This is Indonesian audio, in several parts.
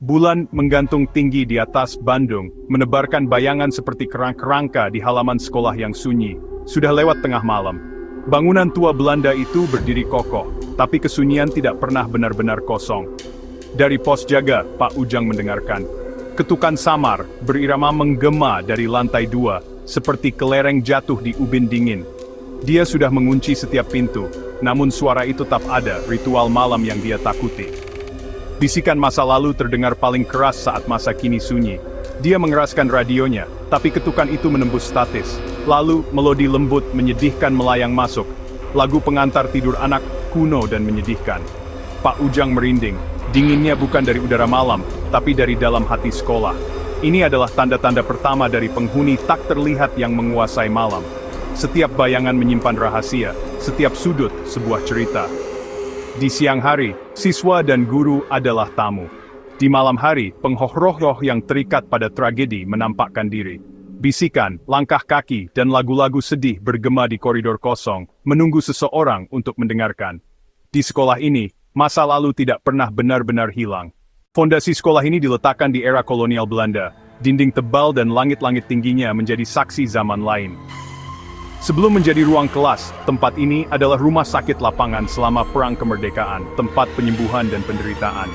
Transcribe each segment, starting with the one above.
Bulan menggantung tinggi di atas Bandung, menebarkan bayangan seperti kerangka di halaman sekolah yang sunyi. Sudah lewat tengah malam. Bangunan tua Belanda itu berdiri kokoh, tapi kesunyian tidak pernah benar-benar kosong. Dari pos jaga, Pak Ujang mendengarkan. Ketukan samar, berirama menggema dari lantai 2, seperti kelereng jatuh di ubin dingin. Dia sudah mengunci setiap pintu, namun suara itu tetap ada, ritual malam yang dia takuti. Bisikan masa lalu terdengar paling keras saat masa kini sunyi. Dia mengeraskan radionya, tapi ketukan itu menembus statis. Lalu, melodi lembut menyedihkan melayang masuk. Lagu pengantar tidur anak, kuno dan menyedihkan. Pak Ujang merinding. Dinginnya bukan dari udara malam, tapi dari dalam hati sekolah. Ini adalah tanda-tanda pertama dari penghuni tak terlihat yang menguasai malam. Setiap bayangan menyimpan rahasia, setiap sudut sebuah cerita. Di siang hari, siswa dan guru adalah tamu. Di malam hari, penghoh-roh yang terikat pada tragedi menampakkan diri. Bisikan, langkah kaki, dan lagu-lagu sedih bergema di koridor kosong, menunggu seseorang untuk mendengarkan. Di sekolah ini, masa lalu tidak pernah benar-benar hilang. Fondasi sekolah ini diletakkan di era kolonial Belanda. Dinding tebal dan langit-langit tingginya menjadi saksi zaman lain. Sebelum menjadi ruang kelas, tempat ini adalah rumah sakit lapangan selama Perang Kemerdekaan, tempat penyembuhan dan penderitaan.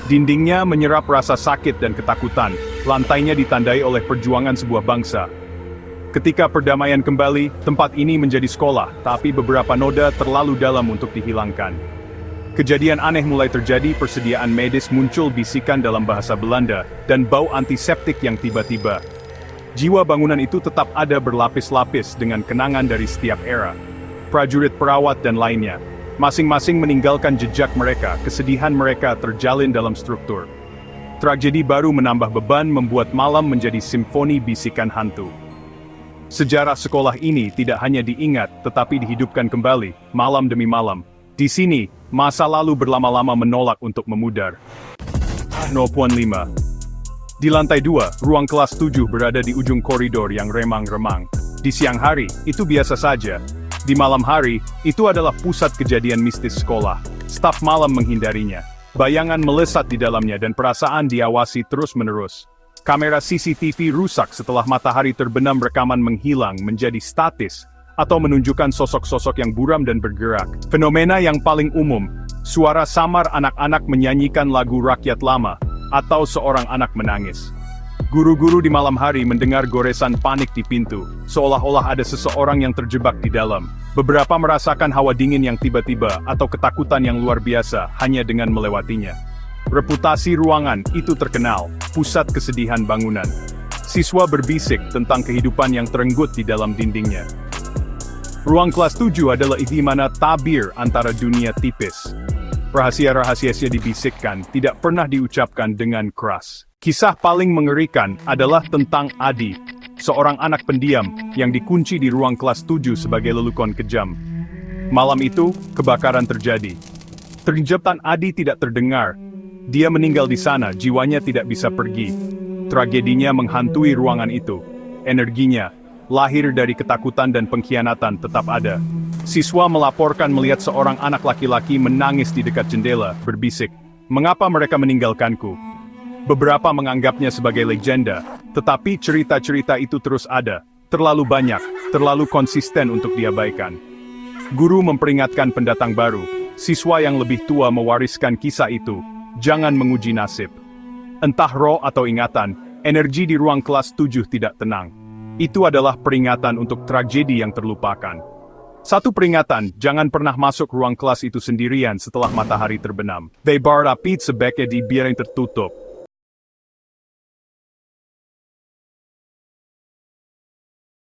Dindingnya menyerap rasa sakit dan ketakutan, lantainya ditandai oleh perjuangan sebuah bangsa. Ketika perdamaian kembali, tempat ini menjadi sekolah, tapi beberapa noda terlalu dalam untuk dihilangkan. Kejadian aneh mulai terjadi, persediaan medis muncul, bisikan dalam bahasa Belanda, dan bau antiseptik yang tiba-tiba. Jiwa bangunan itu tetap ada berlapis-lapis dengan kenangan dari setiap era. Prajurit, perawat, dan lainnya. Masing-masing meninggalkan jejak mereka, kesedihan mereka terjalin dalam struktur. Tragedi baru menambah beban, membuat malam menjadi simfoni bisikan hantu. Sejarah sekolah ini tidak hanya diingat, tetapi dihidupkan kembali, malam demi malam. Di sini, masa lalu berlama-lama menolak untuk memudar. 0.5 Di lantai 2, ruang kelas 7 berada di ujung koridor yang remang-remang. Di siang hari, itu biasa saja. Di malam hari, itu adalah pusat kejadian mistis sekolah. Staf malam menghindarinya. Bayangan melesat di dalamnya dan perasaan diawasi terus-menerus. Kamera CCTV rusak setelah matahari terbenam, rekaman menghilang menjadi statis, atau menunjukkan sosok-sosok yang buram dan bergerak. Fenomena yang paling umum, suara samar anak-anak menyanyikan lagu rakyat lama, atau seorang anak menangis. Guru-guru di malam hari mendengar goresan panik di pintu, seolah-olah ada seseorang yang terjebak di dalam. Beberapa merasakan hawa dingin yang tiba-tiba, atau ketakutan yang luar biasa, hanya dengan melewatinya. Reputasi ruangan itu terkenal, pusat kesedihan bangunan. Siswa berbisik tentang kehidupan yang terenggut di dalam dindingnya. Ruang kelas 7 adalah di mana tabir antara dunia tipis. Rahasia-rahasia dibisikkan, tidak pernah diucapkan dengan keras. Kisah paling mengerikan adalah tentang Adi, seorang anak pendiam yang dikunci di ruang kelas 7 sebagai lelukon kejam. Malam itu, kebakaran terjadi. Terincaptan Adi tidak terdengar. Dia meninggal di sana, jiwanya tidak bisa pergi. Tragedinya menghantui ruangan itu. Energinya, lahir dari ketakutan dan pengkhianatan, tetap ada. Siswa melaporkan melihat seorang anak laki-laki menangis di dekat jendela, berbisik, "Mengapa mereka meninggalkanku?" Beberapa menganggapnya sebagai legenda, tetapi cerita-cerita itu terus ada, terlalu banyak, terlalu konsisten untuk diabaikan. Guru memperingatkan pendatang baru, siswa yang lebih tua mewariskan kisah itu, jangan menguji nasib. Entah roh atau ingatan, energi di ruang kelas 7 tidak tenang. Itu adalah peringatan untuk tragedi yang terlupakan. Satu peringatan, jangan pernah masuk ruang kelas itu sendirian setelah matahari terbenam. They barred up sebaiknya dibiarkan tertutup.